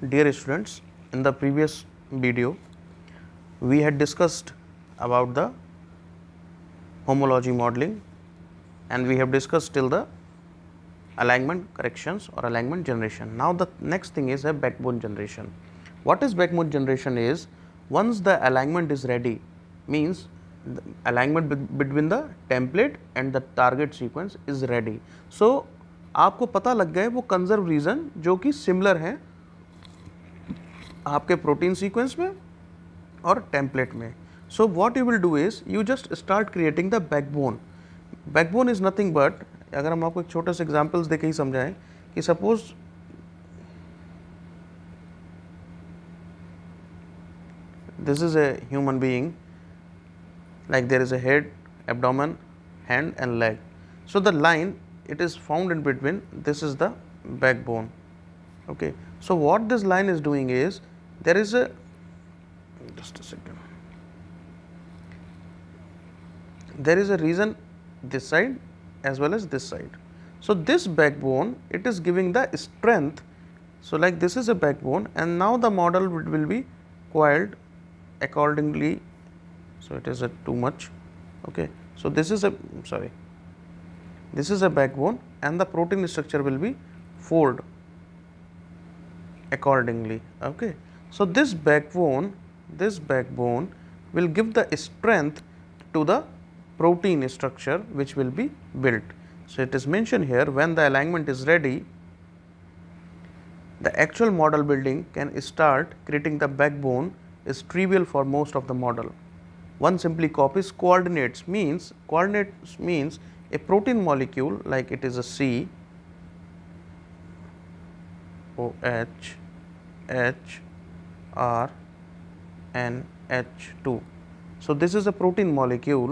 Dear students, in the previous video, we had discussed about the homology modeling and we have discussed till the alignment corrections or alignment generation. Now the next thing is a backbone generation. What is backbone generation is, once the alignment is ready, means the alignment between the template and the target sequence is ready. So आपको पता लग गए वो conserve reason जो कि similar हैं आपके protein sequence में और टेम्पलेट में. So what you will do is you just start creating the backbone. Backbone is nothing but, अगर हम आपको एक छोटे से एग्जांपल्स देके ही समझाएं कि suppose this is a human being, like there is a head, abdomen, hand and leg. So the line it is found in between, this is the backbone. Okay, so what this line is doing is, there is a, just a second, there is a region this side as well as this side. So this backbone, it is giving the strength. So like this is a backbone and now the model will be coiled accordingly. So it is a too much. Okay, so this is a, sorry, this is a backbone and the protein structure will be fold accordingly. Okay, so this backbone will give the strength to the protein structure which will be built. So it is mentioned here, when the alignment is ready, the actual model building can start. Creating the backbone is trivial for most of the model. One simply copies coordinates. Coordinates means a protein molecule, like it is a C, OH, H, R, N, H2. So this is a protein molecule.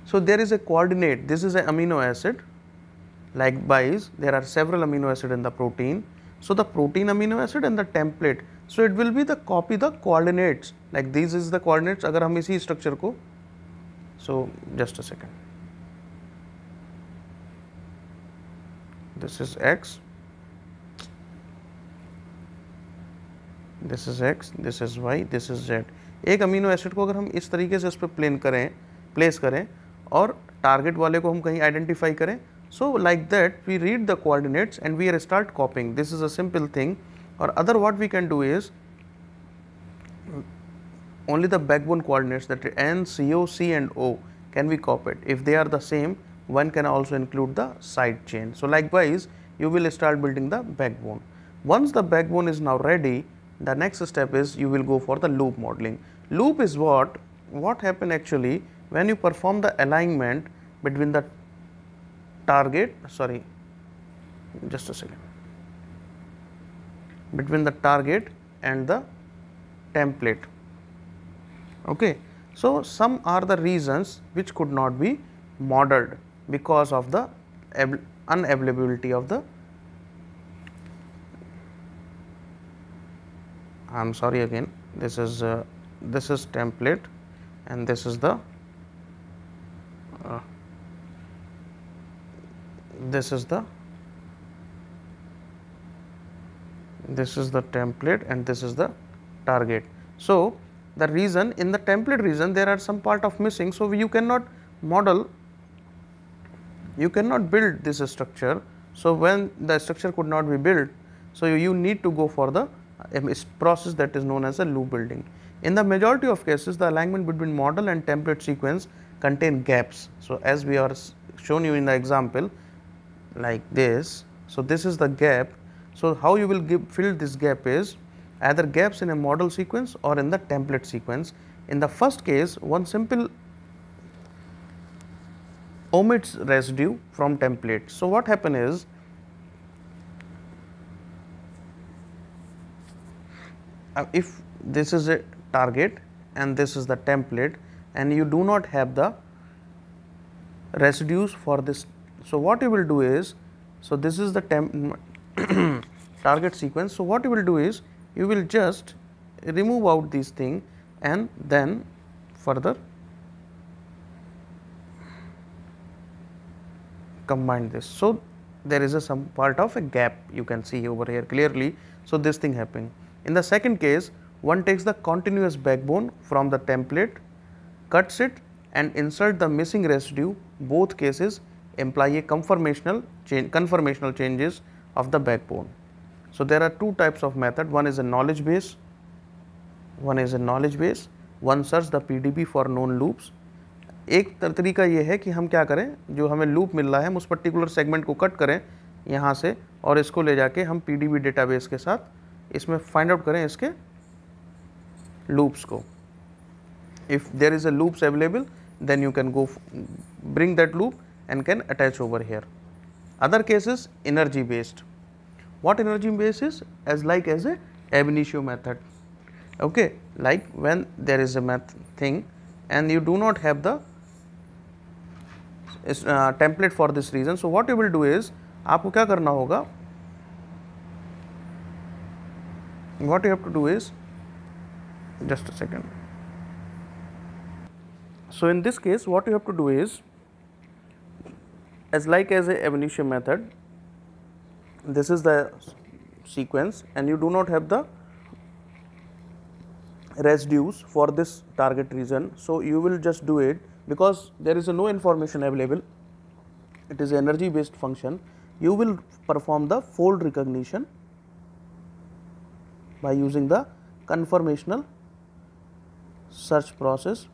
So there is a coordinate, this is an amino acid. Likewise, there are several amino acid in the protein. So the protein amino acid and the template, so it will be the copy the coordinates, like this is the coordinates. अगर हम इसी structure को, so just a second, this is X, this is X, this is Y, this is Z. एक amino acid को अगर हम इस तरीके से उस पर प्लेस करें और टारगेट वाले को हम कहीं आइडेंटिफाई करें, so like that we read the coordinates and we start copying. This is a simple thing. Or other what we can do is, only the backbone coordinates, that N, CO, C and O can be copied. If they are the same, one can also include the side chain. So likewise you will start building the backbone. Once the backbone is now ready, the next step is you will go for the loop modeling. Loop is what happen actually when you perform the alignment between the target, sorry, just a second, between the target and the template. Okay, so some are the reasons which could not be modeled because of the unavailability of the, I'm sorry again, this is template and this is the this is the template and this is the target. So the reason in the template region there are some part of missing, so you cannot model, you cannot build this structure. So when the structure could not be built, so you need to go for the process that is known as a loop building. In the majority of cases, the alignment between model and template sequence contain gaps. So as we are shown you in the example like this, so this is the gap. So how you will fill this gap is either gaps in a model sequence or in the template sequence. In the first case, one simple omits residue from template. So what happen is, if this is a target and this is the template and you do not have the residues for this, so what you will do is, so this is the target sequence. So what you will do is, you will just remove out these things and then further combine this. So there is a some part of a gap, you can see over here clearly. So this thing happening. In the second case, one takes the continuous backbone from the template, cuts it and insert the missing residue. Both cases imply a conformational changes of the backbone. So there are two types of method. One is a knowledge base, one search the PDB for known loops. एक तरीका ये है कि हम क्या करें, जो हमें लूप मिल रहा है हम उस पर्टिकुलर सेगमेंट को कट करें यहाँ से और इसको ले जाके हम PDB डेटाबेस के साथ इसमें फाइंड आउट करें इसके लूप्स को. If there is a loops available, then you can go bring that loop and can attach over here. Other cases energy based. What energy based is? As like as a ab initio method. Okay, like when there is a thing and you do not have the template for this reason. So what you will do is, आपको क्या करना होगा, what you have to do is, just a second. So in this case what you have to do is, as like as a ab initio method, this is the sequence and you do not have the residues for this target region. So you will just do it because there is no information available, it is an energy based function. You will perform the fold recognition by using the conformational search process,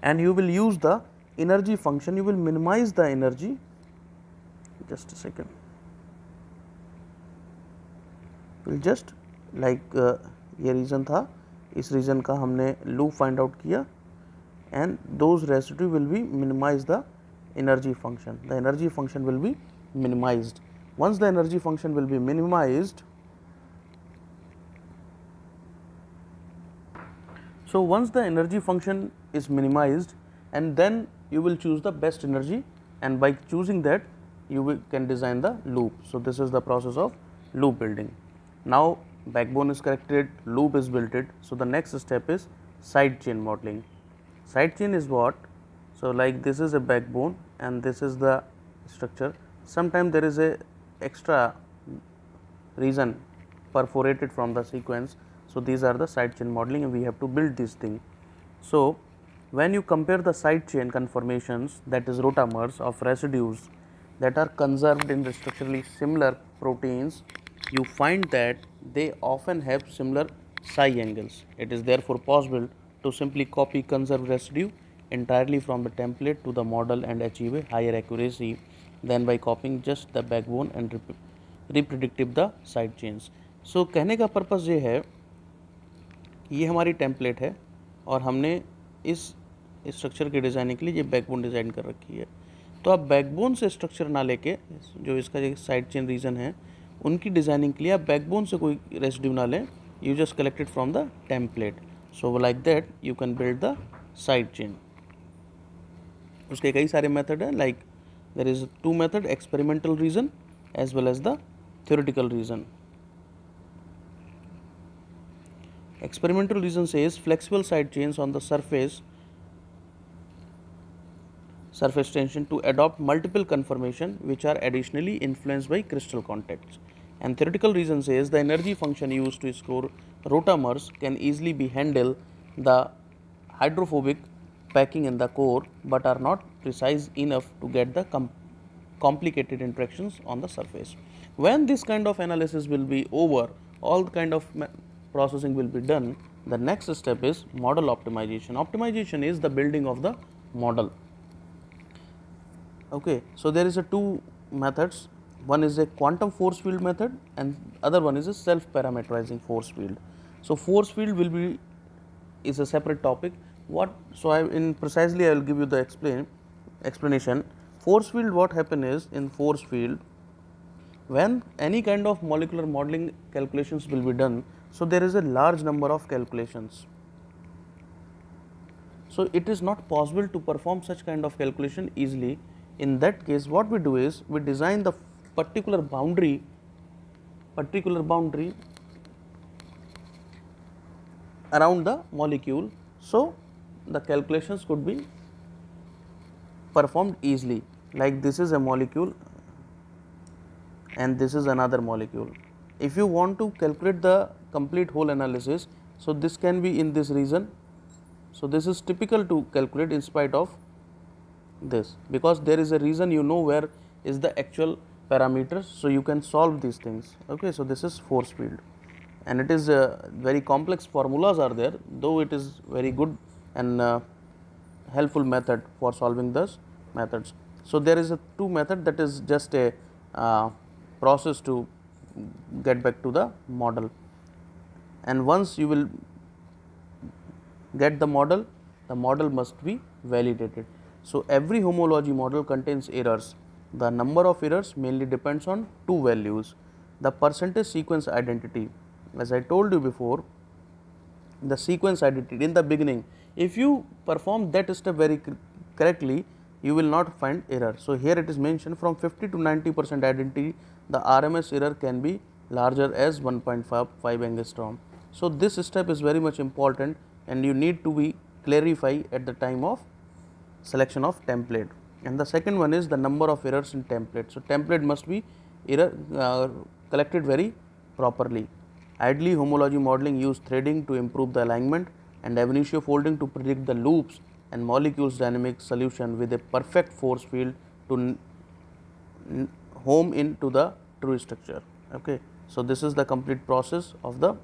and you will use the energy function. You will minimize the energy, just a second, will just like ये reason था, इस reason का हमने loop find out किया and those residue will be minimize the energy function. The energy function will be minimized. Once the energy function will be minimized, so once the energy function is minimized, and then you will choose the best energy, and by choosing that you can design the loop. So this is the process of loop building. Now backbone is corrected, loop is built it. So the next step is side chain modeling. Side chain is what? So like this is a backbone and this is the structure. Sometimes there is a extra region perforated from the sequence. So these are the side chain modeling and we have to build this thing. So when you compare the side chain conformations, that is rotamers of residues that are conserved in the structurally similar proteins, you find that they often have similar psi angles. It is therefore possible to simply copy conserved residue entirely from the template to the model and achieve a higher accuracy than by copying just the backbone and repredictive the side chains. So कहने का purpose ये है, ये हमारी template है और हमने इस स्ट्रक्चर के डिज़ाइनिंग के लिए ये बैकबोन डिज़ाइन कर रखी है. तो आप बैकबोन से स्ट्रक्चर ना लेके जो इसका जो साइड चेन रीजन है उनकी डिज़ाइनिंग के लिए आप बैकबोन से कोई रेसिड्यू ना लें, you just collected from the template. So like that you can build the side chain. उसके कई सारे मेथड हैं, like there is two method, experimental reason as well as the theoretical reason. Experimental reason says flexible side chains on the surface tension to adopt multiple conformation which are additionally influenced by crystal contacts. And theoretical reason says the energy function used to score rotamers can easily be handle the hydrophobic packing in the core but are not precise enough to get the complicated interactions on the surface. When this kind of analysis will be over, all kind of processing will be done, the next step is model optimization. Optimization is the building of the model. Okay, so there is a two methods. One is a quantum force field method and other one is a self parameterizing force field. So force field will be is a separate topic. So I will give you the explanation. Force field, what happen is, in force field, when any kind of molecular modeling calculations will be done, so there is a large number of calculations. So it is not possible to perform such kind of calculation easily. In that case, what we do is we design the particular boundary around the molecule, so the calculations could be performed easily. Like this is a molecule and this is another molecule. If you want to calculate the complete whole analysis, so this can be in this region. So this is typical to calculate in spite of this, because there is a reason, you know where is the actual parameters, so you can solve these things. Okay, so this is force field, and it is very complex formulas are there, though it is very good and helpful method for solving those methods. So there is a two method, that is just a process to get back to the model, and once you will get the model must be validated. So every homology model contains errors. The number of errors mainly depends on two values: the percentage sequence identity. As I told you before, the sequence identity in the beginning, if you perform that step very correctly, you will not find error. So here it is mentioned from 50 to 90% identity, the RMS error can be larger as 1.5 angstrom. So this step is very much important, and you need to be clarify at the time of selection of template. And the second one is the number of errors in template. So template must be collected very properly. Ideally, homology modeling use threading to improve the alignment and ab initio folding to predict the loops and molecules dynamic solution with a perfect force field to home into the true structure. Okay. So this is the complete process of the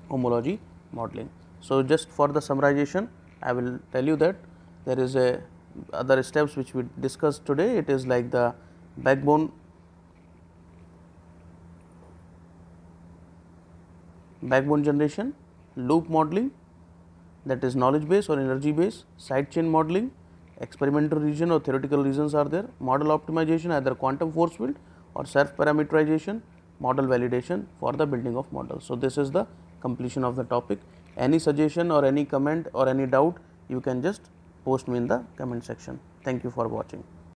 homology modeling. So just for the summarization, I will tell you that there is a other steps which we discussed today. It is like the backbone generation, loop modeling, that is knowledge base or energy base, side chain modeling, experimental region or theoretical regions are there, model optimization, either quantum force field or self parameterization, model validation for the building of model. So this is the completion of the topic. Any suggestion or any comment or any doubt, you can just post me in the comment section. Thank you for watching.